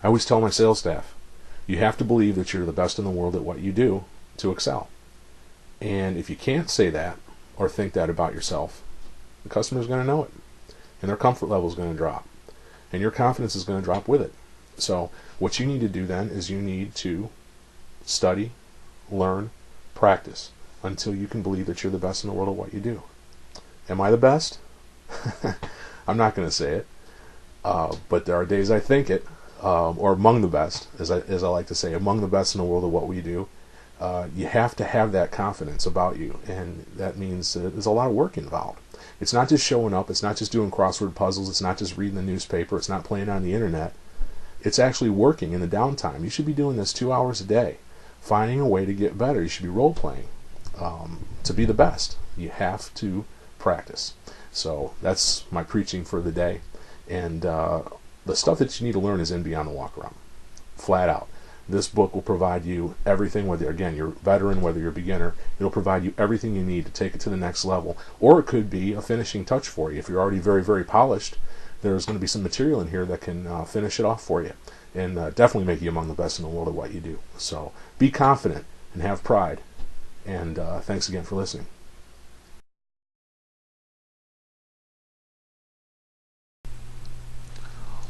I always tell my sales staff, you have to believe that you're the best in the world at what you do to excel. And if you can't say that or think that about yourself, the customer's going to know it. And their comfort level is going to drop. And your confidence is going to drop with it. So what you need to do then is you need to study, learn, practice until you can believe that you're the best in the world at what you do. Am I the best? I'm not going to say it. But there are days I think it, or among the best, as I like to say, among the best in the world of what we do. You have to have that confidence about you, and that means there's a lot of work involved. It's not just showing up, it's not just doing crossword puzzles, it's not just reading the newspaper, it's not playing on the internet. It's actually working in the downtime. You should be doing this 2 hours a day, finding a way to get better. You should be role-playing to be the best. You have to practice. So that's my preaching for the day. And the stuff that you need to learn is in Beyond the Walk-Around, flat out. This book will provide you everything, whether, again, you're a veteran, whether you're a beginner. It'll provide you everything you need to take it to the next level. Or it could be a finishing touch for you. If you're already very, very polished, there's going to be some material in here that can finish it off for you and definitely make you among the best in the world at what you do. So be confident and have pride. And thanks again for listening.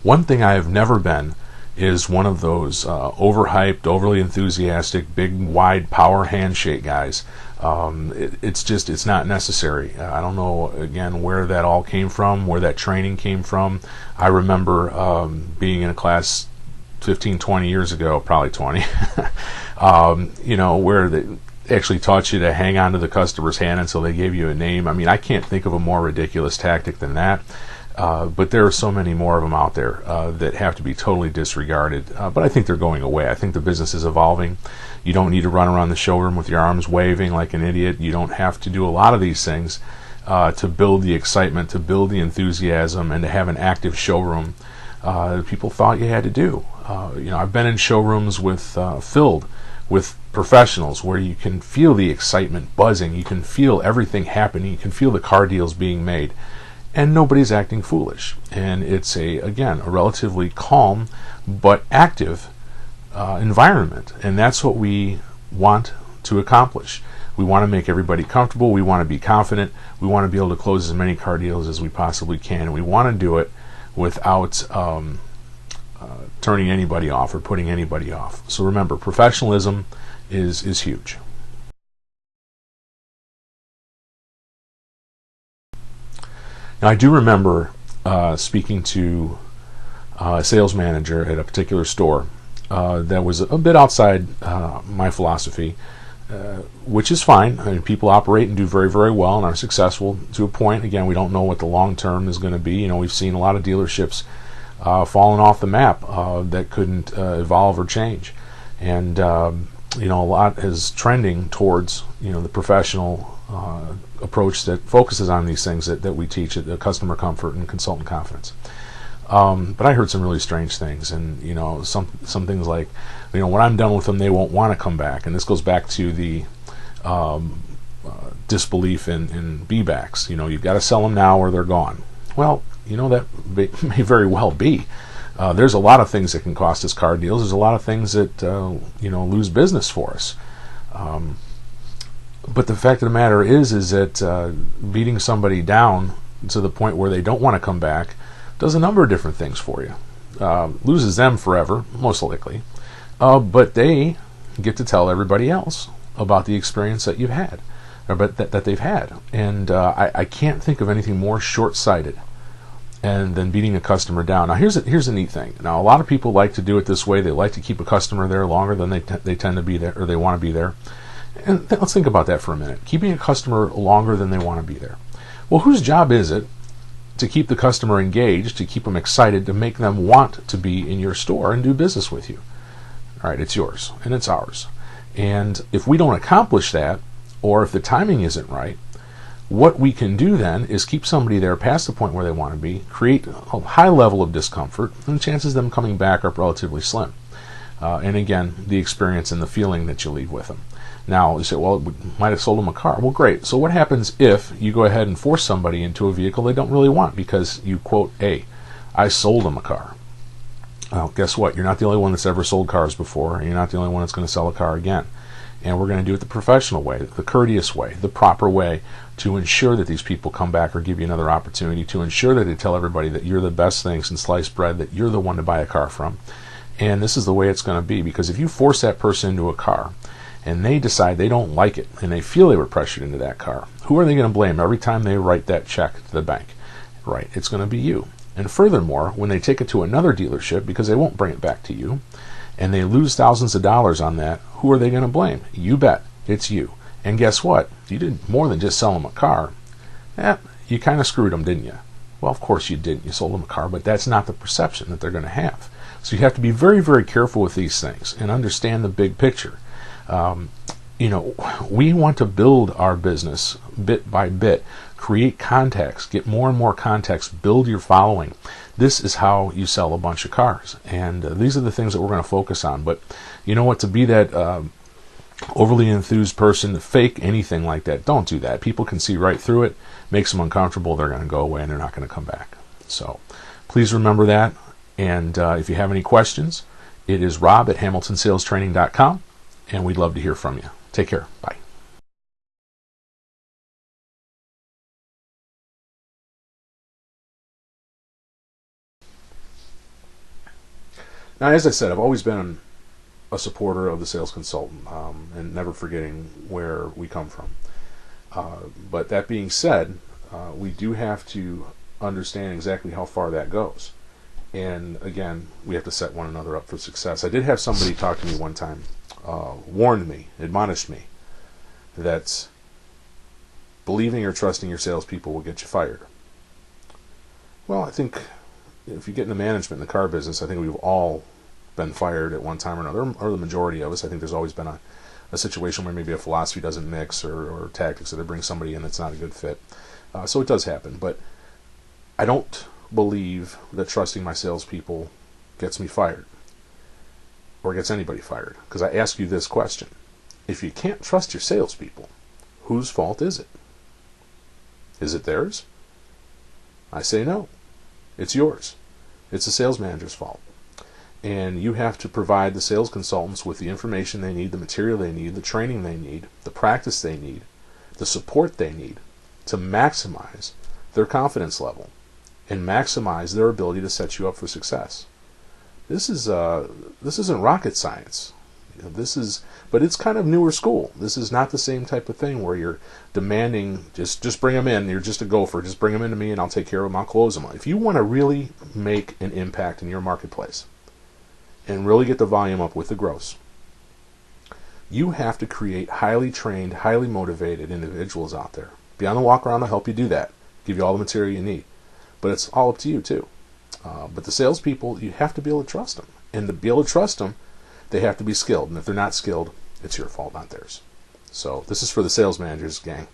One thing I have never been is one of those overhyped, overly enthusiastic, big, wide power handshake guys. It's not necessary. I don't know, again, where that all came from, where that training came from. I remember being in a class 15, 20 years ago, probably 20, where they actually taught you to hang on to the customer's hand until they gave you a name. I mean, I can't think of a more ridiculous tactic than that. But there are so many more of them out there that have to be totally disregarded. But I think they're going away. I think the business is evolving. You don't need to run around the showroom with your arms waving like an idiot. You don't have to do a lot of these things to build the excitement, to build the enthusiasm, and to have an active showroom that people thought you had to do. I've been in showrooms filled with professionals where you can feel the excitement buzzing. You can feel everything happening. You can feel the car deals being made. And nobody's acting foolish. And it's a relatively calm but active environment. And that's what we want to accomplish. We want to make everybody comfortable. We want to be confident. We want to be able to close as many car deals as we possibly can. And we want to do it without turning anybody off or putting anybody off. So remember, professionalism is huge. Now, I do remember speaking to a sales manager at a particular store that was a bit outside my philosophy, which is fine. I mean, people operate and do very, very well and are successful to a point. Again, we don't know what the long term is going to be. We've seen a lot of dealerships falling off the map that couldn't evolve or change. And, a lot is trending towards, the professional approach that focuses on these things that we teach at the customer comfort and consultant confidence. But I heard some really strange things, and some things like, when I'm done with them, they won't want to come back. And this goes back to the disbelief in B-backs. You've got to sell them now or they're gone. Well, that may very well be. There's a lot of things that can cost us car deals. There's a lot of things that lose business for us. But the fact of the matter is that beating somebody down to the point where they don't want to come back does a number of different things for you. Loses them forever, most likely, but they get to tell everybody else about the experience that you've had, or that they've had. And I can't think of anything more short-sighted than beating a customer down. Now, here's a neat thing. Now, a lot of people like to do it this way. They like to keep a customer there longer than they tend to be there, or they want to be there. And let's think about that for a minute. Keeping a customer longer than they want to be there. Well, whose job is it to keep the customer engaged, to keep them excited, to make them want to be in your store and do business with you? All right, it's yours and it's ours. And if we don't accomplish that, or if the timing isn't right, what we can do then is keep somebody there past the point where they want to be, create a high level of discomfort, and the chances of them coming back are relatively slim. And again, the experience and the feeling that you leave with them. Now, you say, well, we might have sold them a car. Well, great. So what happens if you go ahead and force somebody into a vehicle they don't really want because you quote, I sold them a car. Well, guess what? You're not the only one that's ever sold cars before, and you're not the only one that's going to sell a car again. And we're going to do it the professional way, the courteous way, the proper way, to ensure that these people come back or give you another opportunity, to ensure that they tell everybody that you're the best thing since sliced bread, that you're the one to buy a car from. And this is the way it's going to be, because if you force that person into a car and they decide they don't like it and they feel they were pressured into that car, who are they going to blame every time they write that check to the bank? Right, it's going to be you. And furthermore, when they take it to another dealership, because they won't bring it back to you, and they lose thousands of dollars on that, who are they going to blame? You bet, it's you. And guess what? You did more than just sell them a car. You kind of screwed them, didn't you? Well, of course you didn't. You sold them a car, but that's not the perception that they're going to have. So you have to be very, very careful with these things and understand the big picture. We want to build our business bit by bit, create contacts, get more and more contacts, build your following. This is how you sell a bunch of cars. And these are the things that we're going to focus on. But you know what? To be that overly enthused person, to fake anything like that, don't do that. People can see right through it, makes them uncomfortable, they're going to go away and they're not going to come back. So please remember that. And if you have any questions, it is rob@hamiltonsalestraining.com, and we'd love to hear from you. Take care. Bye. Now, as I said, I've always been a supporter of the sales consultant, and never forgetting where we come from. But that being said, we do have to understand exactly how far that goes. And again, we have to set one another up for success. I did have somebody talk to me one time, warned me, admonished me, that believing or trusting your salespeople will get you fired. Well, I think if you get into management in the car business, I think we've all been fired at one time or another, or the majority of us. I think there's always been a situation where maybe a philosophy doesn't mix, or tactics, or they bring somebody in that's not a good fit. So it does happen. But I don't believe that trusting my salespeople gets me fired, or gets anybody fired. Because I ask you this question: if you can't trust your salespeople, whose fault is it? Is it theirs? I say no. It's yours. It's the sales manager's fault. And you have to provide the sales consultants with the information they need, the material they need, the training they need, the practice they need, the support they need to maximize their confidence level and maximize their ability to set you up for success. This isn't rocket science. But it's kind of newer school. This is not the same type of thing where you're demanding, just bring them in, you're just a gopher, just bring them into me and I'll take care of them, I'll close them. If you want to really make an impact in your marketplace and really get the volume up with the gross, you have to create highly trained, highly motivated individuals out there. Be on the walk around to help you do that, give you all the material you need. But it's all up to you too. But the salespeople, you have to be able to trust them. And to be able to trust them, they have to be skilled. And if they're not skilled, it's your fault, not theirs. So this is for the sales managers, gang.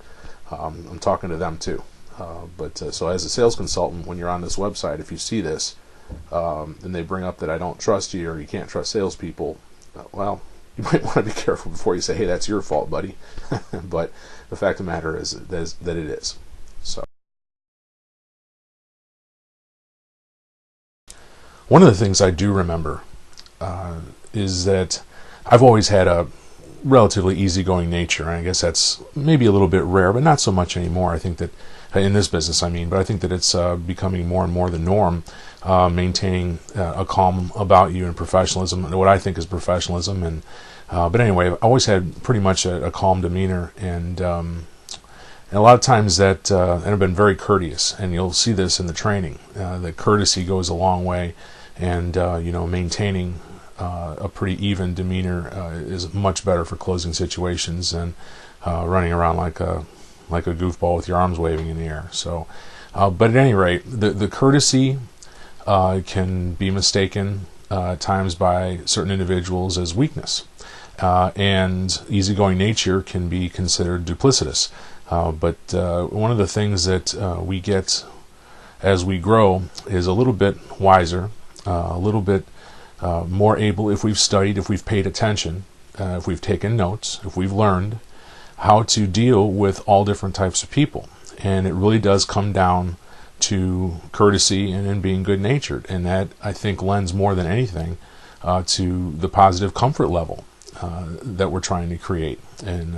I'm talking to them too. So as a sales consultant, when you're on this website, if you see this, and they bring up that I don't trust you or you can't trust salespeople, well, you might want to be careful before you say, hey, that's your fault, buddy. But the fact of the matter is that it is. So one of the things I do remember is that I've always had a relatively easyggoing nature. And I guess that's maybe a little bit rare, but not so much anymore. I think that in this business, but I think that it's becoming more and more the norm, maintaining a calm about you and professionalism, what I think is professionalism. And but anyway, I've always had pretty much a calm demeanor, and a lot of times that, and I've been very courteous, and you'll see this in the training, that courtesy goes a long way, and maintaining a pretty even demeanor is much better for closing situations than running around like a goofball with your arms waving in the air. So, but at any rate, the courtesy can be mistaken at times by certain individuals as weakness, and easygoing nature can be considered duplicitous. But one of the things that we get as we grow is a little bit wiser, a little bit more able, if we've studied, if we've paid attention, if we've taken notes, if we've learned how to deal with all different types of people. And it really does come down to courtesy and in being good-natured. And that, I think, lends more than anything to the positive comfort level that we're trying to create. And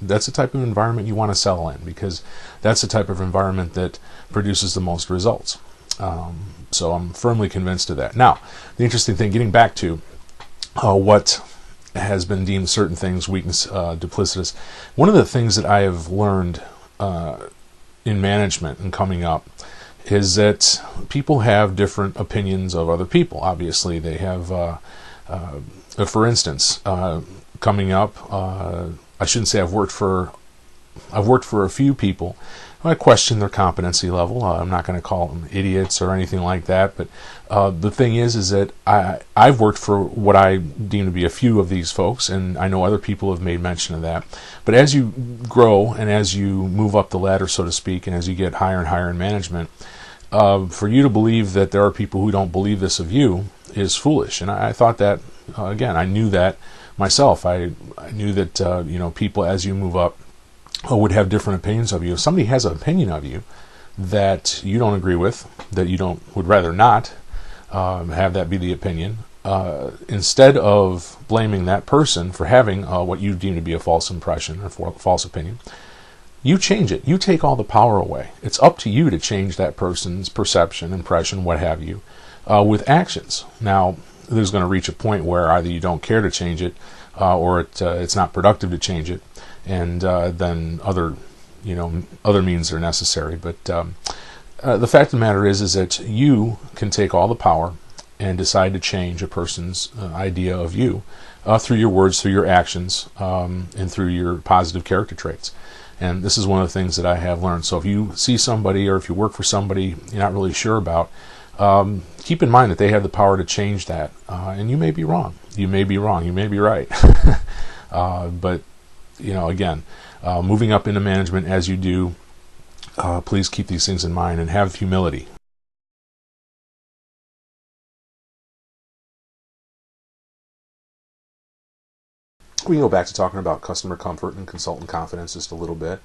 that's the type of environment you want to sell in, because that's the type of environment that produces the most results. So I'm firmly convinced of that. Now, the interesting thing, getting back to what has been deemed certain things weakness, duplicitous, one of the things that I have learned in management and coming up is that people have different opinions of other people. Obviously, they have, for instance, coming up, I shouldn't say I've worked for a few people. I question their competency level. I'm not going to call them idiots or anything like that, but the thing is that I've worked for what I deem to be a few of these folks, and I know other people have made mention of that. But as you grow and as you move up the ladder, so to speak, and as you get higher and higher in management, for you to believe that there are people who don't believe this of you is foolish. And I thought that, again, I knew that myself. I knew that people, as you move up, would have different opinions of you. If somebody has an opinion of you that you don't agree with, that you would rather not have that be the opinion, instead of blaming that person for having what you deem to be a false impression or false opinion, you change it. You take all the power away. It's up to you to change that person's perception, impression, what have you, with actions. Now, there's going to reach a point where either you don't care to change it, or it's not productive to change it, and then other means are necessary. But the fact of the matter is that you can take all the power and decide to change a person's idea of you through your words, through your actions, and through your positive character traits. And this is one of the things that I have learned. So if you see somebody, or if you work for somebody you're not really sure about, keep in mind that they have the power to change that. And you may be wrong. You may be wrong. You may be right. But again, moving up into management as you do, please keep these things in mind and have humility. We can go back to talking about customer comfort and consultant confidence just a little bit.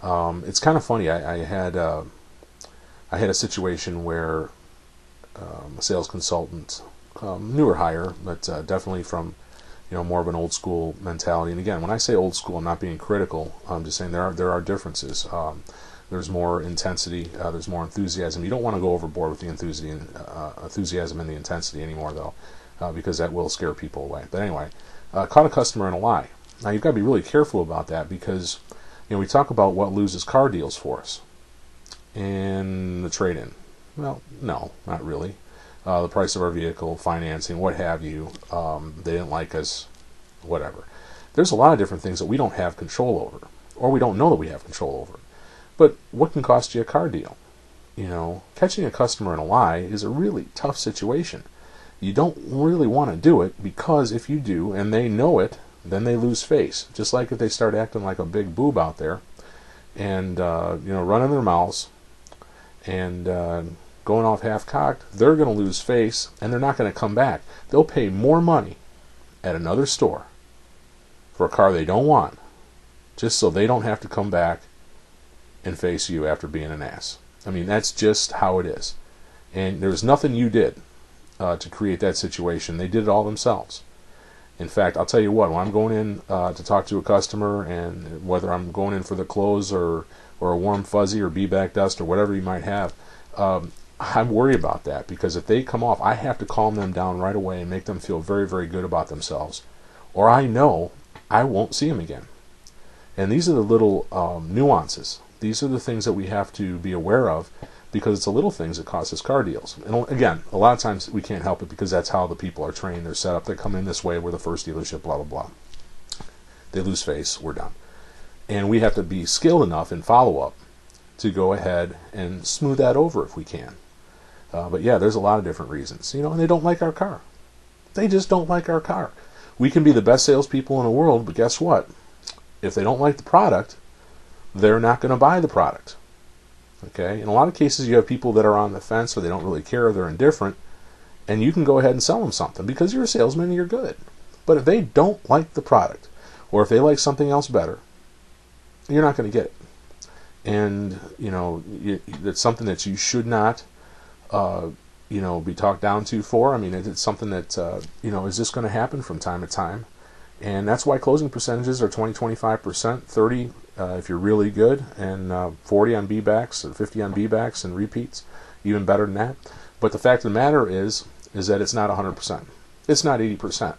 It's kind of funny. I had a situation where a sales consultant, newer hire, but definitely from more of an old school mentality. And again, when I say old school, I'm not being critical. I'm just saying there are differences. There's more intensity. There's more enthusiasm. You don't want to go overboard with the enthusiasm and the intensity anymore, though, because that will scare people away. But anyway, caught a customer in a lie. Now you've got to be really careful about that, because we talk about what loses car deals for us and the trade-in. Well, no, not really. The price of our vehicle, financing, what have you, they didn't like us, whatever. There's a lot of different things that we don't have control over, or we don't know that we have control over. But what can cost you a car deal? Catching a customer in a lie is a really tough situation. You don't really want to do it, because if you do, and they know it, then they lose face. Just like if they start acting like a big boob out there, and running their mouths, and going off half-cocked, they're going to lose face, and they're not going to come back. They'll pay more money at another store for a car they don't want, just so they don't have to come back and face you after being an ass. I mean, that's just how it is. And there's nothing you did to create that situation. They did it all themselves. In fact, I'll tell you what, when I'm going in to talk to a customer, and whether I'm going in for the close or a warm fuzzy or bee-back dust or whatever you might have, I worry about that, because if they come off, I have to calm them down right away and make them feel very, very good about themselves, or I know I won't see them again. And these are the little nuances. These are the things that we have to be aware of, because it's the little things that cost us car deals. And again, a lot of times we can't help it, because that's how the people are trained. They're set up. They come in this way. We're the first dealership, blah, blah, blah. They lose face. We're done. And we have to be skilled enough in follow-up to go ahead and smooth that over if we can. But yeah, there's a lot of different reasons. And they don't like our car. They just don't like our car. We can be the best salespeople in the world, but guess what? If they don't like the product, they're not going to buy the product. Okay? In a lot of cases, you have people that are on the fence, or they don't really care, or they're indifferent, and you can go ahead and sell them something because you're a salesman and you're good. But if they don't like the product, or if they like something else better, you're not going to get it. and that's something that you should not be talked down to for. I mean, it's something that is just going to happen from time to time, and that's why closing percentages are 20-25%, 30 if you're really good, and 40 on B-backs, and 50 on B-backs and repeats, even better than that. But the fact of the matter is that it's not 100%. It's not 80%.